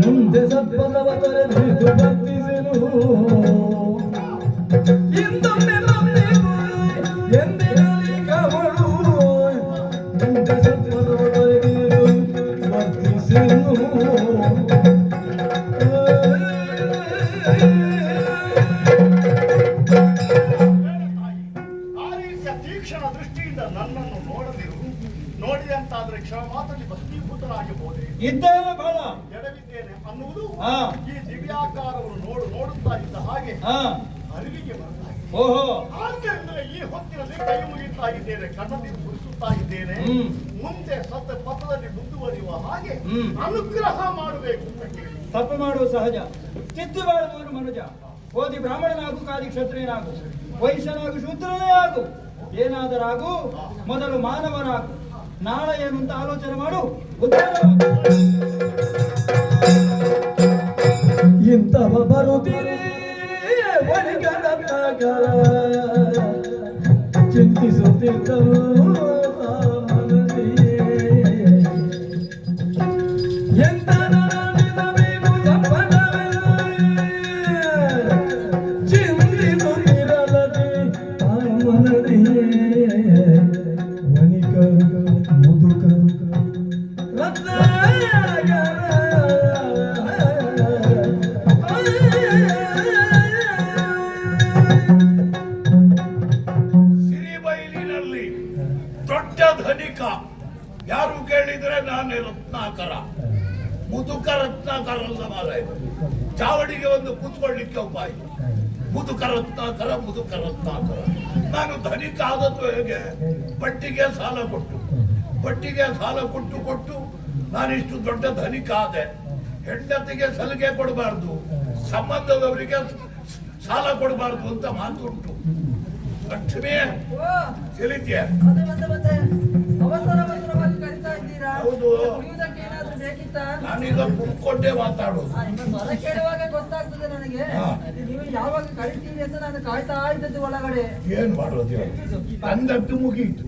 ಮುಂದೆ ಸಪ್ಪದವ ತೊರೆದು ಬರ್ತಿಸೆನು ಇಂದೊಮ್ಮೆ ಬಂದೆವು ಎಂದಿರಲಿ ಕವಳು ಮುಂದೆ ಸಪ್ಪದವ ತೊರೆದು ಬರ್ತಿಸೆನು ನನ್ನನ್ನು ನೋಡದಿರು, ನೋಡಿದೆ ಅಂತಾದ್ರೆ ಕ್ಷಣ ಮಾತಲ್ಲಿ ಭಸ್ಮೀಭೂತರಾಗಬಹುದೇ? ಇದ್ದೇನೆ ಬಹಳ ಎಡವಿದ್ದೇನೆ ಅನ್ನುವುದು ಈ ದಿವ್ಯಾಕಾರವನ್ನು ನೋಡುತ್ತಾ ಇದ್ದ ಹಾಗೆ ಅರಿವಿಗೆ ಬರ್ತಾ ಇದೆ. ಓಹೋ, ಆದ್ದರಿಂದ ಈ ಹೊತ್ತಿನಲ್ಲಿ ಕೈ ಮುಗಿತಾ ಇದ್ದೇನೆ, ಕಣ್ಣಲ್ಲಿ ಕುಡಿಸುತ್ತಾ ಇದ್ದೇನೆ. ಮುಂದೆ ಸತ್ತ ಪಥದಲ್ಲಿ ಮುಂದುವರಿಯುವ ಹಾಗೆ ಅನುಗ್ರಹ ಮಾಡಬೇಕು ಅಂತ ಕೇಳಿ. ತಪ್ಪು ಮಾಡುವ ಸಹಜ, ತಿದ್ದುಬಾರದವನು ಮನುಜ. ಓದಿ ಬ್ರಾಹ್ಮಣನಾಗು, ಕಾದಿ ಕ್ಷತ್ರಿಯನಾಗು, ವೈಶ್ಯನಾಗು, ಶೂದ್ರನೇ ಆಗು, ಏನಾದರಾಗು, ಮೊದಲು ಮಾನವನಾಗು. ನಾಳೆ ಏನು ಅಂತ ಆಲೋಚನೆ ಮಾಡು. ಇಂಥವ ಬರುತ್ತೀರಿ ಚಿಂತಿಸುತ್ತಿದ್ದರು ಎಂತ ಯಾರು ಕೇಳಿದ್ರೆ ನಾನೇ ರತ್ನಾಕರ, ಮುದುಕ ರತ್ನಾಕರ ಅಲ್ಲ ಮಾರಾಯ. ಚಾವಡಿಗೆ ಒಂದು ಕೂತ್ಕೊಳ್ಳಿಕ್ಕೆ ಉಪಾಯ. ಮುದುಕ ರತ್ನಾಕರ, ಮುದುಕ ರತ್ನಾಕರ. ನಾನು ಧನಿಕ ಆದದ್ದು ಹೇಗೆ? ಬಟ್ಟಿಗೆ ಸಾಲ ಕೊಟ್ಟು ನಾನಿಷ್ಟು ದೊಡ್ಡ ಧನಿಕ ಆದೆ. ಹೆಂಡತಿಗೆ ಸಲಿಗೆ ಕೊಡಬಾರ್ದು, ಸಂಬಂಧದವರಿಗೆ ಸಾಲ ಕೊಡಬಾರ್ದು ಅಂತ ಮಾತುಂಟು. ಲಕ್ಷ್ಮಿ ತಿಳಿದ್ಯಾ? ಹೌದು, ನಾನೀಗ ಕುಡ್ಕೊಂಡೇ ಮಾತಾಡೋದು. ಗೊತ್ತಾಗ್ತದೆ ನನಗೆ ನೀವು ಯಾವಾಗ ಕರಿತೀವಿ ಅಂತ ನಾನು ಕಾಯ್ತಾ ಇದ್ದದ್ದು ಒಳಗಡೆ. ಏನ್ ಮಾಡೋದು? ಅಂದದ್ದು ಮುಗೀತು,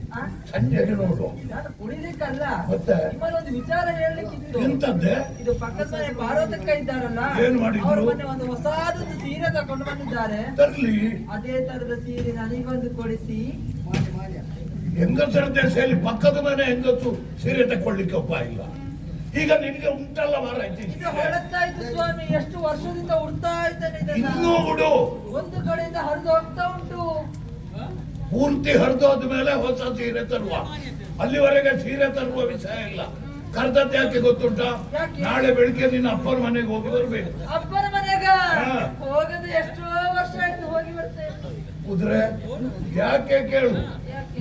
ಸಂಜೆಗೆ ನೋಡು. ನಾನು ಕುಡಿಲಿಕ್ಕಲ್ಲ, ಮತ್ತೆ ನಿಮ್ಮಲ್ಲಿ ಒಂದು ವಿಚಾರ ಹೇಳಲಿಕ್ಕಿತ್ತು. ಎಂತದ್ದೆ? ಇದು ಪಕ್ಕದ ಮನೆ ಪಾರ್ವತಕ್ಕ ಇದ್ದಾರಲ್ಲ, ಏನ್ ಮಾಡಿದ್ರು? ಅವರು ಮೊನ್ನೆ ಒಂದು ಹೊಸದೊಂದು ಸೀರೆ ತಕೊಂಡು ಬಂದಿದ್ದಾರೆ. ತರ್ಲಿ. ಅದೇ ತರದ ಸೀರೆ ನನಗೊಂದು ಕೊಡಿಸಿ. ಹೆಂಗಸರ ದೇಶದಲ್ಲಿ ಪಕ್ಕದ ಮನೆ ಹೆಂಗಸು ಸೀರೆ ತಕೊಳ್ಳಿಕ್ಕೆ ಒಬ್ಬ ಇಲ್ಲ. ಈಗ ನಿನಗೆ ಉಂಟಲ್ಲ ಮಾರಾಯ್ತು. ಹೊರತಾಯ್ತು ಸ್ವಾಮಿ, ಎಷ್ಟು ವರ್ಷದಿಂದ ಉಡ್ತಾ ಇದ್ದೇನೆ. ಇನ್ನೂ ಉಡು. ಒಂದು ಕಡೆಯಿಂದ ಹರಿದು ಹೋಗ್ತಾ ಉಂಟು. ಪೂರ್ತಿ ಹರಿದೋದ ಮೇಲೆ ಹೊಸ ಸೀರೆ ತರುವ. ಅಲ್ಲಿವರೆಗೆ ಸೀರೆ ತರುವ ವಿಷಯ ಇಲ್ಲ. ಕರ್ದದ್ದು ಯಾಕೆ ಗೊತ್ತುಂಟ? ನಾಳೆ ಬೆಳಿಗ್ಗೆ ನಿನ್ನ ಅಪ್ಪನ ಮನೆಗೆ ಹೋಗಿ ಬರ್ಬೇಕು. ಅಪ್ಪನ ಮನೆಗ ಹೋಗದೆ ಎಷ್ಟೋ ವರ್ಷ ಆಯ್ತು, ಹೋಗಿ ಬರ್ತೇನೆ. ಕುದುರೆ ಯಾಕೆ ಕೇಳು,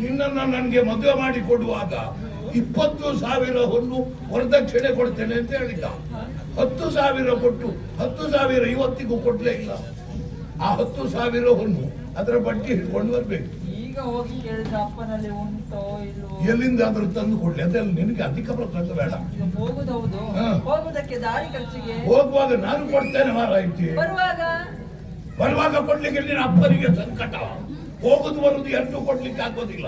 ನಿನ್ನನ್ನು ನನಗೆ ಮದುವೆ ಮಾಡಿ ಕೊಡುವಾಗ 20,000 ಹೊನ್ನು ವರದಕ್ಷಿಣೆ ಕೊಡ್ತೇನೆ ಅಂತ ಹೇಳಿದ್ದ. 10,000 ಕೊಟ್ಟು 10,000 ಇವತ್ತಿಗೂ ಕೊಡ್ಲೇ ಇಲ್ಲ. ಆ 10,000 ಹೊನ್ನು ಅದರ ಬಡ್ಡಿ ಹಿಡ್ಕೊಂಡು ಬರ್ಬೇಕು. ಈಗ ಹೋಗಿ ಕೇಳಿದ ಅಪ್ಪನಲ್ಲಿ ಉಂಟೋ ಇಲ್ಲೋ, ಎಲ್ಲಿಂದಾದ್ರೂ ತಂದು ಕೊಡ್ಲಿ. ಅದೆಲ್ಲ ನಿನಗೆ ಅಧಿಕ ಪ್ರಸಂಗ ಬೇಡ. ಹೋಗುದೌದು, ಹೋಗುದಕ್ಕೆ ದಾರಿ ಖರ್ಚಿಗೆ ಹೋಗುವಾಗ ನಾನು ಕೊಡ್ತೇನೆ ಮಾರಾಯ್ತಿ. ಬರುವಾಗ ಕೊಡ್ಲಿಕ್ಕೆ ನಿನ್ನ ಅಪ್ಪನಿಗೆ ಸಂಕಟ. ಹೋಗುದು ಬರುದು ಎರಡೂ ಕೊಡ್ಲಿಕ್ಕೆ ಆಗೋದಿಲ್ಲ.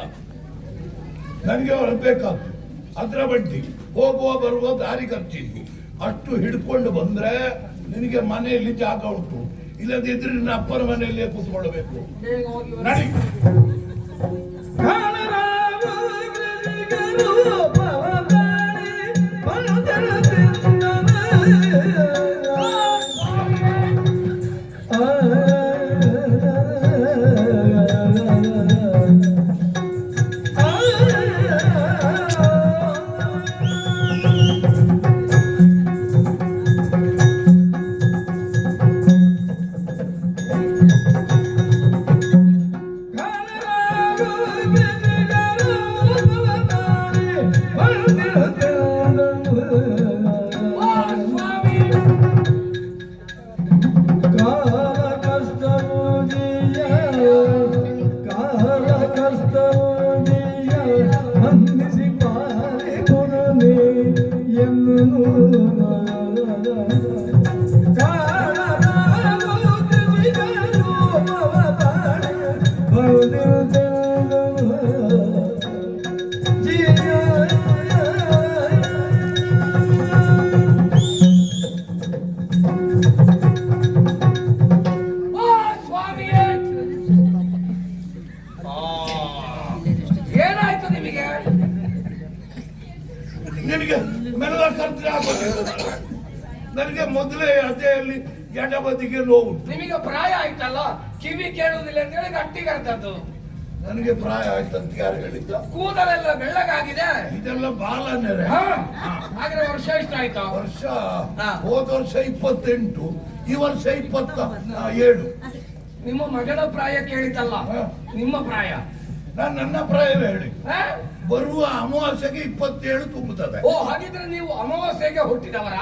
ನನಗೆ ಬೇಕಾದ್ದು ಅದ್ರ ಬಡ್ಡಿ. ಹೋಗುವ ಬರುವ ದಾರಿ ಖರ್ಚಿಗೆ ಅಷ್ಟು ಹಿಡ್ಕೊಂಡು ಬಂದ್ರೆ ನಿನಗೆ ಮನೆಯಲ್ಲಿ ಜಾಗ ಉಂಟು. ಇಲ್ಲದಿದ್ರೆ ನಿನ್ನ ಅಪ್ಪನ ಮನೆಯಲ್ಲೇ ಕೂತ್ಕೊಳ್ಬೇಕು. ನಡಿ. ಮದುವೆ ಆಗೋದಿಲ್ಲ. ನನಗೆ ಮೊದಲೇ ಅದೇಯಲ್ಲಿ ಎಡಬದಿಗೆ ನೋವು. ನಿಮಗೆ ಪ್ರಾಯ ಆಯ್ತಲ್ಲ, ಕಿವಿ ಕೇಳುವುದಿಲ್ಲ ಅಂತ ಹೇಳಿ ಗಟ್ಟಿಗರ್ತದ್ದು. ನನಗೆ ಪ್ರಾಯ ಆಯ್ತಂತ ಯಾರು ಹೇಳಿದ್ದ? ಕೂದಲೆಲ್ಲ ಬೆಳ್ಳಗಾಗಿದೆ. ಇದೆಲ್ಲ ಬಾಲನೆರೆ. ಹಾಗಾದ್ರೆ ವರ್ಷ ಎಷ್ಟು ಆಯ್ತು? ವರ್ಷ ಹೋದ ವರ್ಷ 28, ಈ ವರ್ಷ 27. ನಿಮ್ಮ ಮಗನ ಪ್ರಾಯ ಕೇಳಿತಲ್ಲ, ನಿಮ್ಮ ಪ್ರಾಯ. ನನ್ನ ಪ್ರಾಯವೇ ಹೇಳಿ. ಹಾ? ಬರುವ ಅಮಾವಾಸ್ಯೆಗೆ 27 ತುಂಬುತ್ತದೆ. ಓ, ಹಾಗಿದ್ರೆ ನೀವು ಅಮಾವಾಸ್ಯೆಗೆ ಹುಟ್ಟಿದವರ?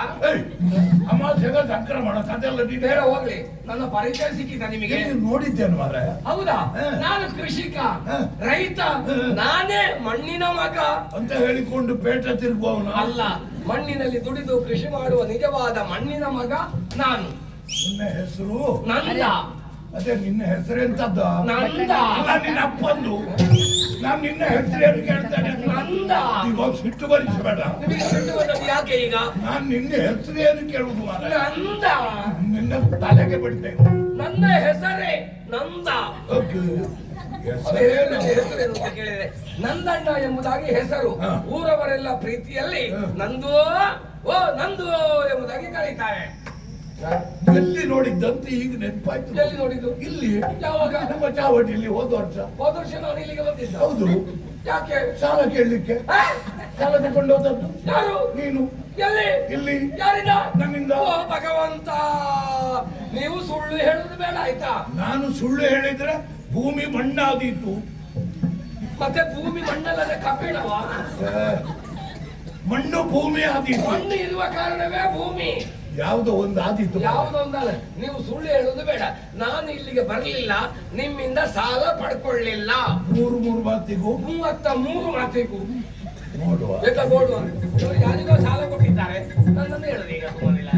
ಅಮಾವಾಸ್ಯೆಗೆ ಸಂಕ್ರಮಣ ಅದೆಲ್ಲ ಬೇಡ ಹೋಗ್ಲಿ, ನನ್ನ ಪರಿಚಯ ಸಿಕ್ಕಿದ ನಿಮಗೆ. ನೋಡಿದ್ದೇನೆ ಮಾರಾಯ. ಹೌದಾ? ನಾನು ಕೃಷಿಕ, ರೈತ, ನಾನೇ ಮಣ್ಣಿನ ಮಗ ಅಂತ ಹೇಳಿಕೊಂಡು ಪೇಟ ತಿರುಗುವವನು ಅಲ್ಲ. ಮಣ್ಣಿನಲ್ಲಿ ದುಡಿದು ಕೃಷಿ ಮಾಡುವ ನಿಜವಾದ ಮಣ್ಣಿನ ಮಗ ನಾನು. ನಿನ್ನ ಹೆಸರು ನಂದ. ಅದೇ ನಿನ್ನ ಹೆಸರೆಂತದ್ದ? ನಂದ. ನಿನ್ನ ಅಪ್ಪಂದು. ನಾನು ನಿನ್ನ ಹೆಸರೇನು ಕೇಳ್ತೇನೆ? ನಂದ. ಇವಾಗ ಸಿಟ್ಟು ಬರಿಸಬೇಡ. ನಿಮಗೆ ಸಿಟ್ಟು ಬಂದದ್ದು ಯಾಕೆ ಈಗ? ನಾನು ನಿನ್ನ ಹೆಸರೇನು ಕೇಳುವುದು ಮಾರಾಯ. ನಂದ. ನಿನ್ನ ತಲೆಗೆ ಬಿಡ್ತೇನೆ. ನನ್ನ ಹೆಸರೇ ನಂದ. ಹೆಸರೇನು? ಹೆಸರೇನು ಅಂತ ಕೇಳಿದ್ರೆ ನಂದಣ್ಣ ಎಂಬುದಾಗಿ ಹೆಸರು. ಊರವರೆಲ್ಲ ಪ್ರೀತಿಯಲ್ಲಿ ನಂದು, ಓ ನಂದು ಎಂಬುದಾಗಿ ಕರೀತಾರೆ. ಎಲ್ಲಿ ನೋಡಿದ್ದಂತೆ ಈಗ ನೆನಪಾಯ್ತು. ಎಲ್ಲಿ ನೋಡಿದ್ದು? ಇಲ್ಲಿ. ಯಾವಾಗ? ನಮ್ಮ ಚಾವಟಿಯಲ್ಲಿ ಹೋದ ವರ್ಷ. ಹೋದ ವರ್ಷ ನಾನು ಇಲ್ಲಿಗೆ ಬಂದಿದ್ದ. ಹೌದು. ಯಾಕೆ? ಸಾಲ ಕೇಳಲಿಕ್ಕೆ. ಸಾಲ ತಗೊಂಡು ಹೋದದ್ದು ಯಾರು? ನೀನು. ಎಲ್ಲಿ? ಇಲ್ಲಿ. ಯಾರಿಂದ? ನನ್ನಿಂದ. ಓ ಭಗವಂತ, ನೀವು ಸುಳ್ಳು ಹೇಳುದು ಬೇಡ ಆಯ್ತಾ? ನಾನು ಸುಳ್ಳು ಹೇಳಿದ್ರೆ ಭೂಮಿ ಮಣ್ಣಾದೀತು. ಮತ್ತೆ ಭೂಮಿ ಮಣ್ಣಲ್ಲದೆ ಕಬ್ಬಿಣವ? ಮಣ್ಣು ಭೂಮಿ ಆದೀತು. ಮಣ್ಣು ಇರುವ ಕಾರಣವೇ ಭೂಮಿ. ಯಾವುದೋ ಒಂದು ಆದೀತು. ಯಾವುದೋ ಒಂದಲ್ಲ. ನೀವು ಸುಳ್ಳು ಹೇಳುದು ಬೇಡ. ನಾನು ಇಲ್ಲಿಗೆ ಬರಲಿಲ್ಲ, ನಿಮ್ಮಿಂದ ಸಾಲ ಪಡ್ಕೊಳ್ಳಿಲ್ಲ. 3 ಮಾತಿಗೂ 33 ಮಾತಿಗೂ ನೋಡುವ. ಯಾರಿಗೋ ಸಾಲ ಕೊಟ್ಟಿದ್ದಾರೆ, ನನ್ನನ್ನು ಹೇಳುದು ಈಗ ಸುಮ್ಮನಿಲ್ಲ.